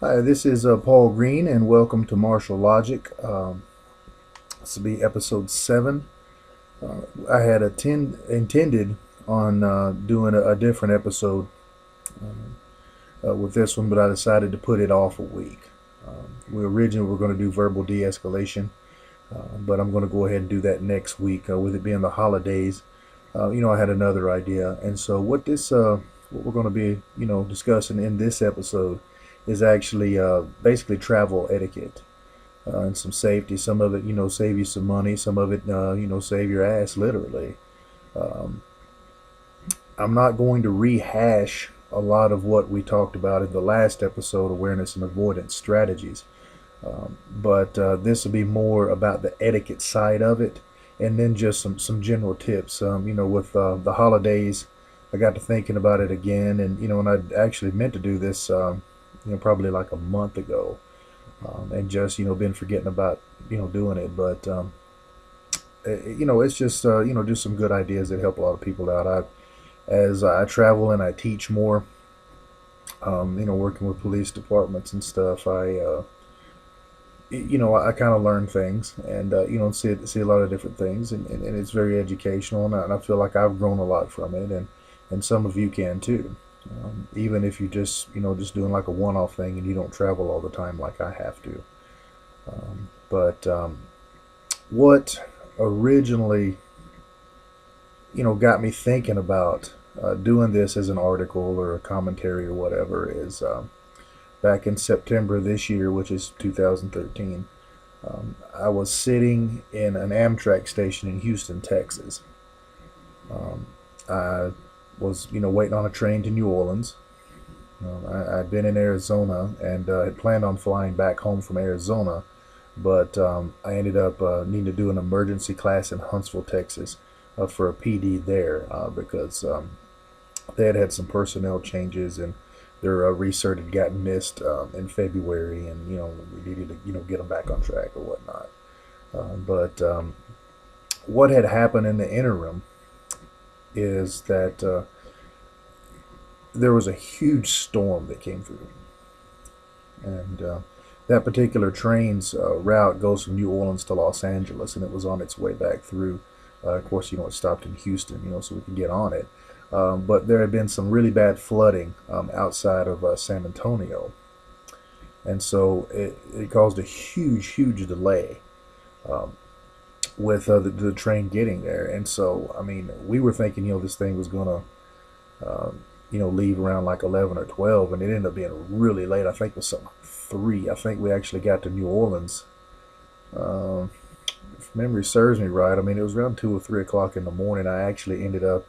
Hi, this is Paul Green, and welcome to Martial Logic. This will be episode 7. I had intended on doing a different episode with this one, but I decided to put it off a week. We originally were going to do verbal de escalation, but I'm going to go ahead and do that next week. With it being the holidays, I had another idea. And so, what we're going to be, discussing in this episode is actually basically travel etiquette and some safety. Some of it, save you some money. Some of it, save your ass, literally. Um, I'm not going to rehash a lot of what we talked about in the last episode, awareness and avoidance strategies. But this will be more about the etiquette side of it, and then just some general tips. With the holidays, I got to thinking about it again, and I actually meant to do this, probably like a month ago, and just been forgetting about doing it. But it's just just some good ideas that help a lot of people out. As I travel and I teach more, working with police departments and stuff, I kind of learn things and see a lot of different things, and it's very educational, and I feel like I've grown a lot from it, and some of you can too. Even if you just doing like a one-off thing and you don't travel all the time like I have to. But what originally got me thinking about doing this as an article or a commentary or whatever is back in September this year, which is 2013. I was sitting in an Amtrak station in Houston, Texas. I was, waiting on a train to New Orleans. I'd been in Arizona and had planned on flying back home from Arizona, but I ended up needing to do an emergency class in Huntsville, Texas, for a PD there because they had some personnel changes, and their recert had gotten missed in February, and we needed to get them back on track or whatnot. But what had happened in the interim is that there was a huge storm that came through, and that particular train's route goes from New Orleans to Los Angeles, and it was on its way back through. Of course, it stopped in Houston, so we could get on it. But there had been some really bad flooding outside of San Antonio, and so it caused a huge delay um, with the train getting there. And so, I mean, we were thinking, this thing was gonna, leave around like 11 or 12, and it ended up being really late. I think it was something like 3. I think we actually got to New Orleans. If memory serves me right, I mean, it was around 2 or 3 o'clock in the morning. I actually ended up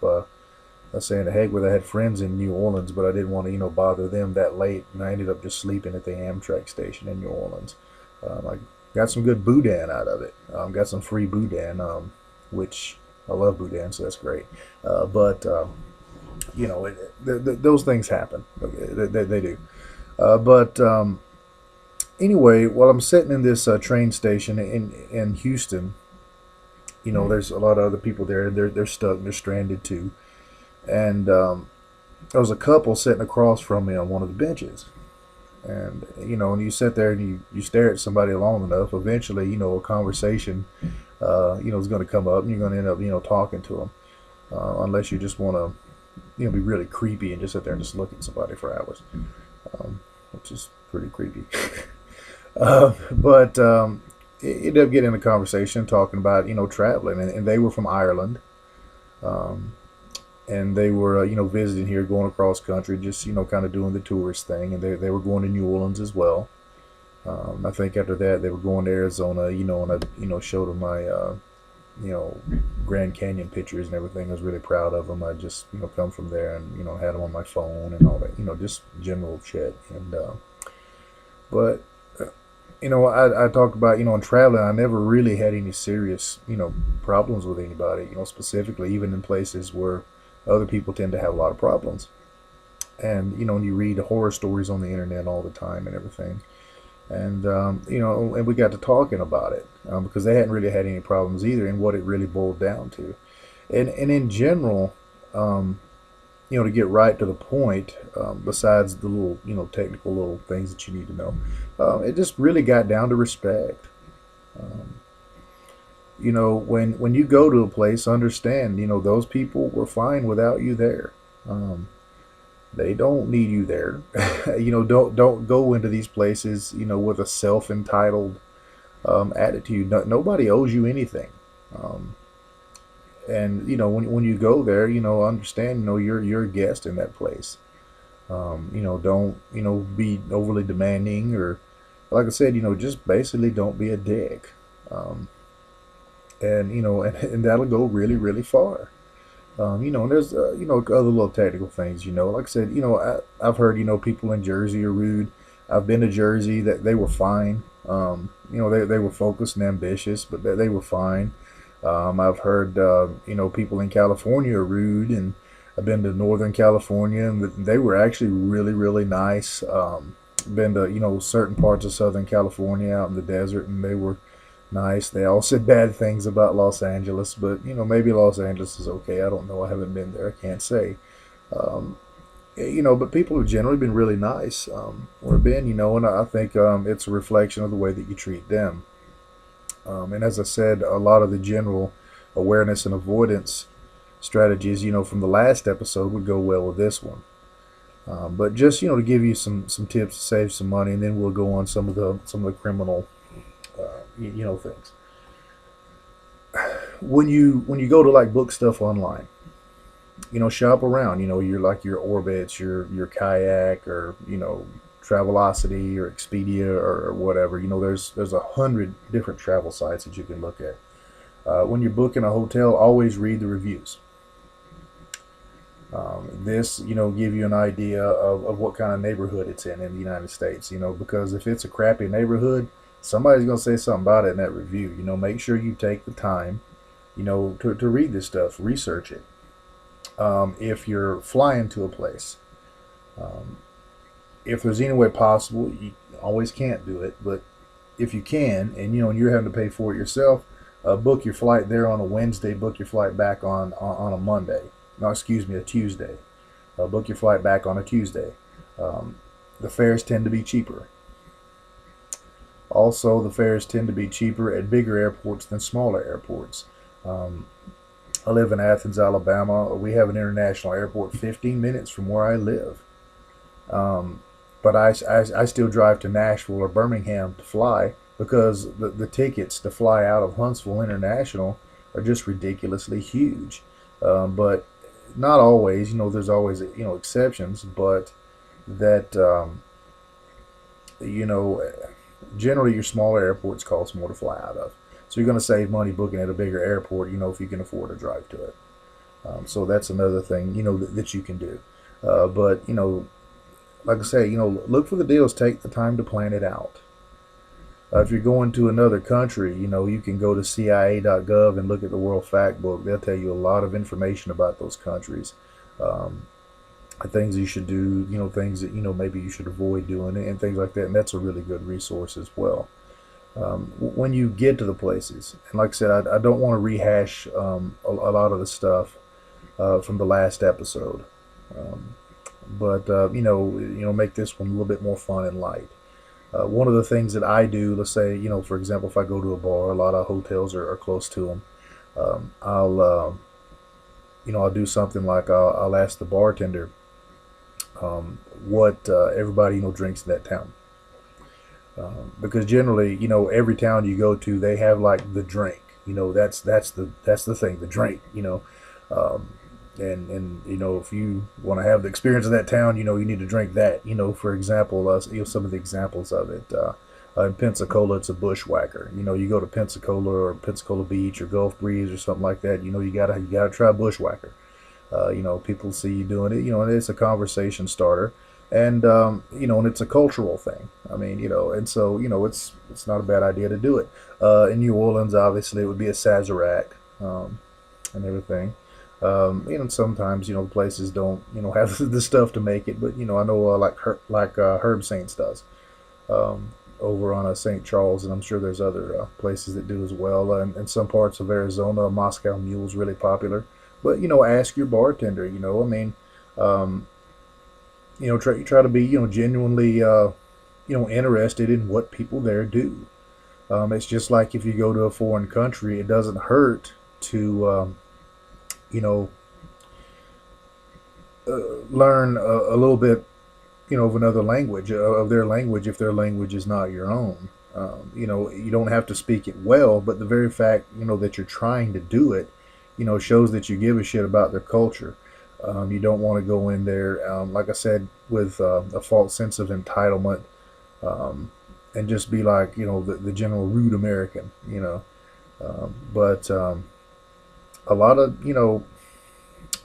saying to heck with. I had friends in New Orleans, but I didn't want to bother them that late, and I ended up just sleeping at the Amtrak station in New Orleans. I got some good boudin out of it. Got some free boudin, which I love boudin, so that's great. But those things happen. Okay, they do. But anyway, while I'm sitting in this train station in Houston, there's a lot of other people there. They're stuck. They're stranded too. And there was a couple sitting across from me on one of the benches. And when you sit there and you stare at somebody long enough, eventually a conversation is going to come up, and you're going to end up talking to them, unless you just want to be really creepy and just sit there and just look at somebody for hours, which is pretty creepy. But it ended up getting in a conversation talking about traveling, and they were from Ireland. Um, and they were visiting here, going across country, just kind of doing the tourist thing, and they were going to New Orleans as well. I think after that they were going to Arizona, and I showed them my Grand Canyon pictures and everything. I was really proud of them. I just come from there, and had them on my phone and all that, just general shit. And but I talked about in traveling, I never really had any serious problems with anybody, specifically even in places where other people tend to have a lot of problems. And when you read horror stories on the internet all the time and everything, and and we got to talking about it because they hadn't really had any problems either, and what it really boiled down to. And in general, um, to get right to the point, besides the little, technical little things that you need to know, it just really got down to respect. Um, when you go to a place, understand, those people were fine without you there. Um, they don't need you there. Don't go into these places, with a self-entitled attitude. No, nobody owes you anything. Um, and when you go there, understand, you're a guest in that place. Don't be overly demanding, or like I said, just basically don't be a dick. Um, and that'll go really, really far. And there's other little technical things. Like I said, I've heard people in Jersey are rude. I've been to Jersey, that they were fine. They were focused and ambitious, but they were fine. I've heard people in California are rude, and I've been to Northern California, and they were actually really, really nice. Been to certain parts of Southern California out in the desert, and they were nice. They all said bad things about Los Angeles, but maybe Los Angeles is okay. I don't know. I haven't been there. I can't say. Um, but people have generally been really nice. Or been, and I think it's a reflection of the way that you treat them. And as I said, a lot of the general awareness and avoidance strategies, from the last episode would go well with this one. But just to give you some tips to save some money, and then we'll go on some of the criminal things. When you go to like book stuff online, shop around. Your Orbitz, your Kayak, or Travelocity or Expedia, or whatever. There's 100 different travel sites that you can look at. When you're booking a hotel, always read the reviews. This, give you an idea of what kind of neighborhood it's in the United States. Because if it's a crappy neighborhood, somebody's going to say something about it in that review. Make sure you take the time, to read this stuff, research it. If you're flying to a place, if there's any way possible, you always can't do it, but if you can, and you're having to pay for it yourself, book your flight there on a Wednesday, book your flight back on a Monday. No, excuse me, a Tuesday. Book your flight back on a Tuesday. The fares tend to be cheaper. Also, the fares tend to be cheaper at bigger airports than smaller airports. I live in Athens, Alabama. We have an international airport 15 minutes from where I live. But I still drive to Nashville or Birmingham to fly, because the tickets to fly out of Huntsville International are just ridiculously huge. But not always. There's always exceptions, but that generally your smaller airports cost more to fly out of. So you're going to save money booking at a bigger airport, if you can afford to drive to it. So that's another thing, that you can do. But, like I say, look for the deals. Take the time to plan it out. If you're going to another country, you can go to CIA.gov and look at the World Fact Book. They'll tell you a lot of information about those countries. Things you should do, things that, maybe you should avoid doing, and things like that. And that's a really good resource as well. When you get to the places, and like I said, I don't want to rehash a lot of the stuff from the last episode, but make this one a little bit more fun and light. One of the things that I do, let's say, for example, if I go to a bar, a lot of hotels are close to them. I'll do something like I'll ask the bartender what everybody drinks in that town. Because generally, every town you go to, they have like the drink. That's the thing, the drink. And if you want to have the experience of that town, you need to drink that. For example, some of the examples of it. In Pensacola, it's a bushwhacker. You go to Pensacola or Pensacola Beach or Gulf Breeze or something like that. You gotta try bushwhacker. People see you doing it. And it's a conversation starter. And and it's a cultural thing. I mean, and so it's not a bad idea to do it. In New Orleans, obviously, it would be a Sazerac, and everything. Sometimes places don't have the stuff to make it, but I know like Herb Saints does over on St. Charles, and I'm sure there's other places that do as well. And in some parts of Arizona, Moscow Mule is really popular. But ask your bartender. I mean. Um, try to be, genuinely, interested in what people there do. It's just like if you go to a foreign country, it doesn't hurt to, you know, learn a little bit, of another language, of their language, if their language is not your own. You don't have to speak it well, but the very fact, that you're trying to do it, shows that you give a shit about their culture. You don't want to go in there, like I said, with a false sense of entitlement, um, and just be like, the general rude American. But a lot of,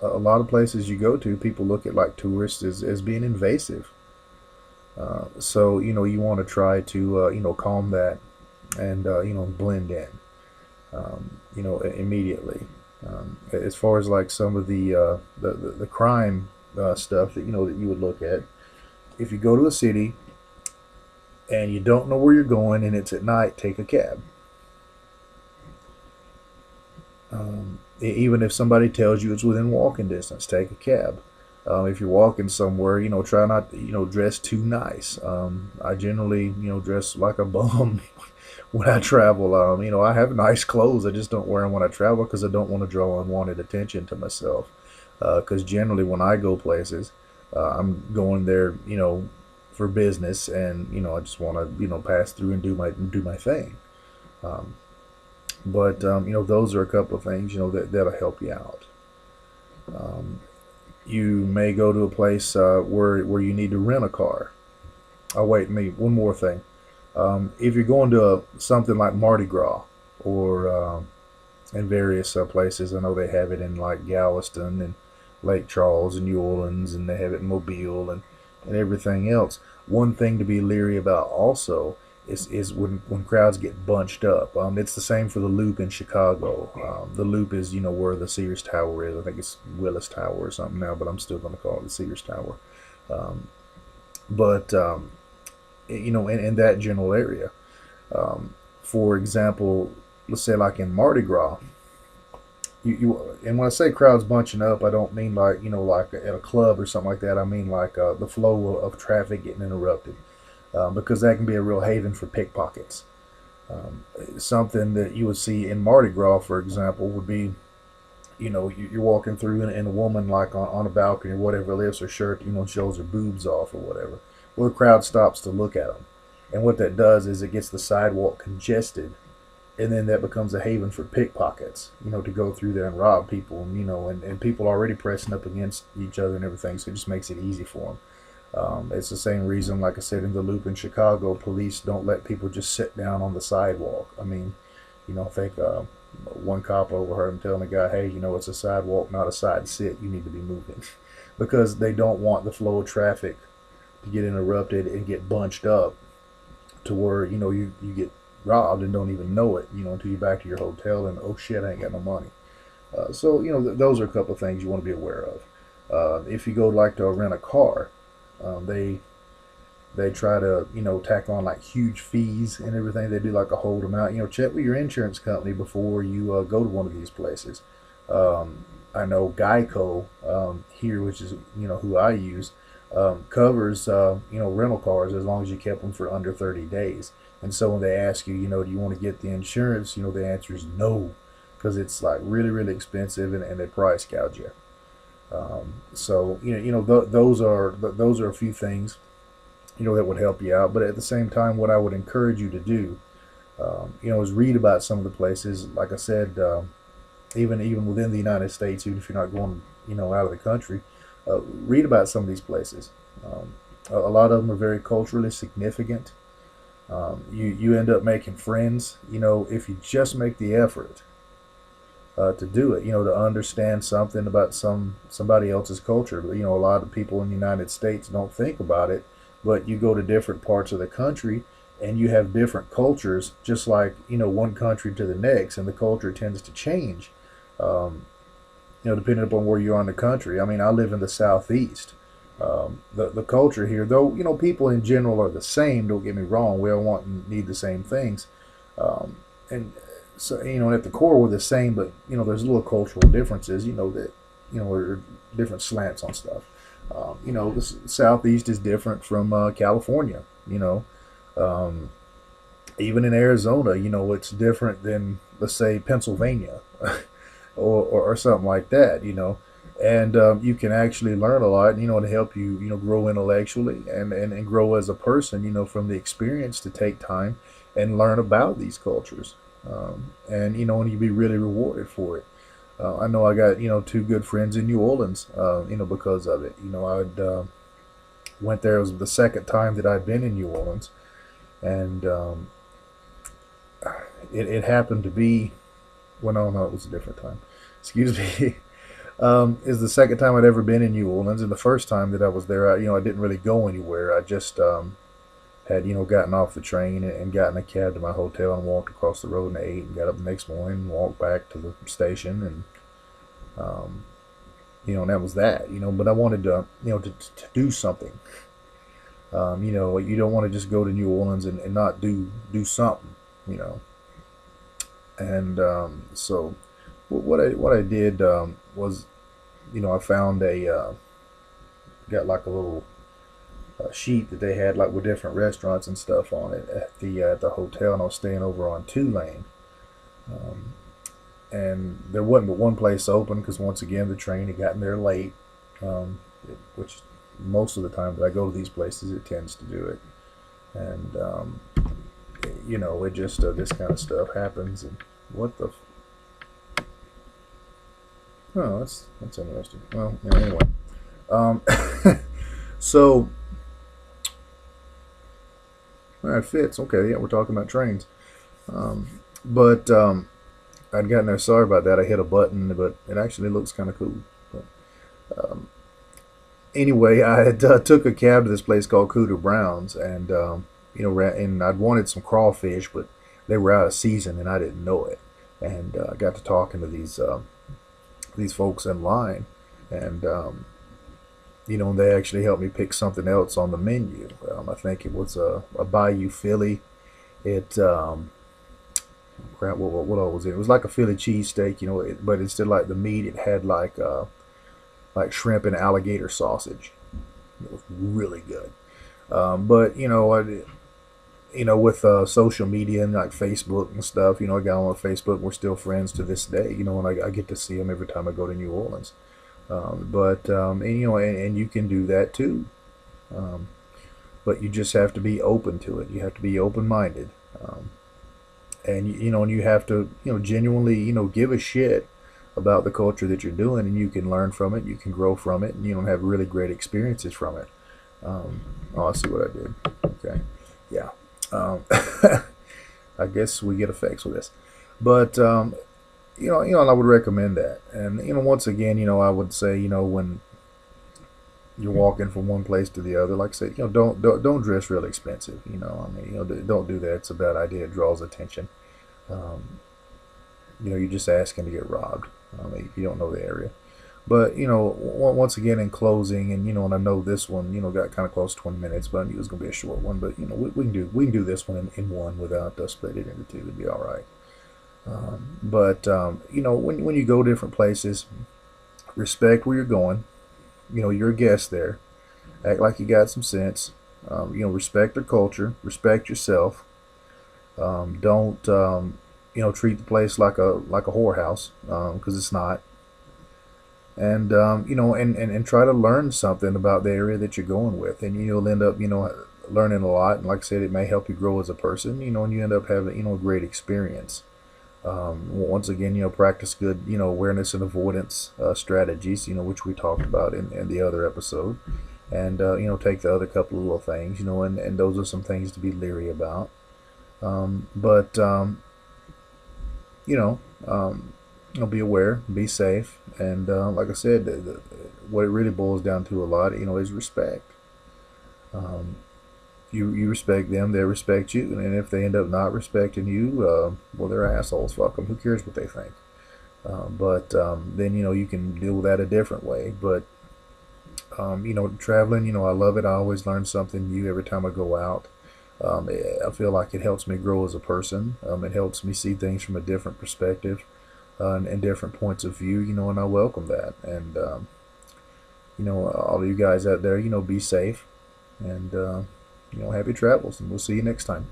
a lot of places you go to, people look at like tourists as being invasive. So you want to try to calm that and blend in immediately. As far as like some of the crime stuff that that you would look at, if you go to a city and you don't know where you're going and it's at night, take a cab. Even if somebody tells you it's within walking distance, take a cab. If you're walking somewhere, try not to, dress too nice. I generally, dress like a bum when I travel. I have nice clothes. I just don't wear them when I travel because I don't want to draw unwanted attention to myself. Because generally, when I go places, I'm going there, for business, and I just want to, pass through and do my thing. Um, but those are a couple of things, that'll help you out. Um, you may go to a place where you need to rent a car. Oh wait, one more thing. If you're going to something like Mardi Gras or in various places, I know they have it in like Galveston and Lake Charles and New Orleans, and they have it in Mobile and everything else. One thing to be leery about also is when crowds get bunched up. It's the same for the Loop in Chicago. The Loop is where the Sears Tower is. I think it's Willis Tower or something now, but I'm still going to call it the Sears Tower. Um, but in that general area, for example, let's say like in Mardi Gras, and when I say crowds bunching up, I don't mean like like at a club or something like that. I mean like the flow of traffic getting interrupted, because that can be a real haven for pickpockets. Something that you would see in Mardi Gras, for example, would be you're walking through and a woman like on a balcony or whatever lifts her shirt, shows her boobs off or whatever. Well, the crowd stops to look at them, and what that does is it gets the sidewalk congested, and then that becomes a haven for pickpockets, to go through there and rob people, and people already pressing up against each other and everything, so it just makes it easy for them. It's the same reason, like I said, in the Loop in Chicago, police don't let people just sit down on the sidewalk. I mean, I think one cop overheard him telling the guy, hey, it's a sidewalk, not a side sit. You need to be moving. Because they don't want the flow of traffic to get interrupted and get bunched up to where, you get robbed and don't even know it, until you're back to your hotel and, oh shit, I ain't got no money. Those are a couple of things you want to be aware of. If you go like to rent a car, they try to tack on like huge fees and everything. They do like a hold amount. Check with your insurance company before you go to one of these places. I know Geico here, which is who I use, covers rental cars as long as you kept them for under 30 days. And so when they ask you, do you want to get the insurance, the answer is no, because it's like really really expensive, and they price gouge you. Those are a few things that would help you out. But at the same time, what I would encourage you to do, is read about some of the places. Like I said, even within the United States, even if you're not going out of the country, read about some of these places. A lot of them are very culturally significant. You end up making friends, if you just make the effort to do it, to understand something about somebody else's culture. A lot of people in the United States don't think about it, but you go to different parts of the country and you have different cultures, just like one country to the next, and the culture tends to change, depending upon where you are in the country. I mean, I live in the southeast. The culture here, though, people in general are the same. Don't get me wrong; we all want and need the same things, and so at the core we're the same. But there's little cultural differences. That are different slants on stuff. The Southeast is different from California. Um, Even in Arizona, it's different than, let's say, Pennsylvania, or something like that. And you can actually learn a lot, to help you, grow intellectually and grow as a person, from the experience to take time and learn about these cultures. And you'd be really rewarded for it. I know I got, two good friends in New Orleans, because of it. I went there. It was the second time that I'd been in New Orleans. And it happened to be, well, no, it was a different time. Excuse me. Is the second time I'd ever been in New Orleans, and the first time that I was there, I didn't really go anywhere. I just had, gotten off the train and gotten a cab to my hotel and walked across the road and ate and got up the next morning and walked back to the station um, and that was that. But I wanted to, to do something. You don't want to just go to New Orleans and not do something, you know. And so what I did was, I found got like a little sheet that they had like with different restaurants and stuff on it at the hotel, and I was staying over on Tulane. Um, and there wasn't but one place open because once again the train had gotten there late, which most of the time that I go to these places it tends to do it. And it just this kind of stuff happens. And what the oh, that's interesting. Well, yeah, anyway, um, so it fits. Okay, yeah, we're talking about trains. But I'd gotten there. Sorry about that. I hit a button, but it actually looks kind of cool. But, um, anyway, I had took a cab to this place called Cooter Brown's, and and I'd wanted some crawfish, but they were out of season, and I didn't know it. And I got to talking to these folks in line, and they actually helped me pick something else on the menu. I think it was a Bayou Philly. It crap, what all was it? It was like a Philly cheesesteak, but instead of like the meat, it had like shrimp and alligator sausage. It was really good. But with social media and like Facebook and stuff, I got on Facebook. We're still friends to this day. And I get to see them every time I go to New Orleans. And you can do that too. Um, but you just have to be open to it. You have to be open minded. And you have to genuinely give a shit about the culture that you're doing, and you can learn from it. You can grow from it, and have really great experiences from it. Oh, I see what I did. Okay, yeah. Um, I guess we get effects with this, but I would recommend that. And once again, I would say, when you're walking from one place to the other, like I said, don't dress real expensive. Don't do that. It's a bad idea. It draws attention. Um, you're just asking to get robbed. If you don't know the area. But once again, in closing, and I know this one, got kind of close to 20 minutes, but I knew it was going to be a short one. But we can do this one in one without splitting it into two. It'd be all right. When you go different places, respect where you're going. You're a guest there. Act like you got some sense. Respect their culture. Respect yourself. Don't treat the place like a whorehouse, because it's not. And and try to learn something about the area that you're going with, and you'll end up learning a lot. And like I said, it may help you grow as a person. And you end up having a great experience. Once again, practice good awareness and avoidance strategies, which we talked about in the other episode. And take the other couple of little things, and those are some things to be leery about. But be aware, be safe, and like I said, what it really boils down to a lot, is respect. Um, you respect them, they respect you, and if they end up not respecting you, well, they're assholes. Fuck them. Who cares what they think? But then you can deal with that a different way. But traveling, I love it. I always learn something new every time I go out. I feel like it helps me grow as a person. It helps me see things from a different perspective, and different points of view, and I welcome that. And all of you guys out there, be safe and happy travels, and we'll see you next time.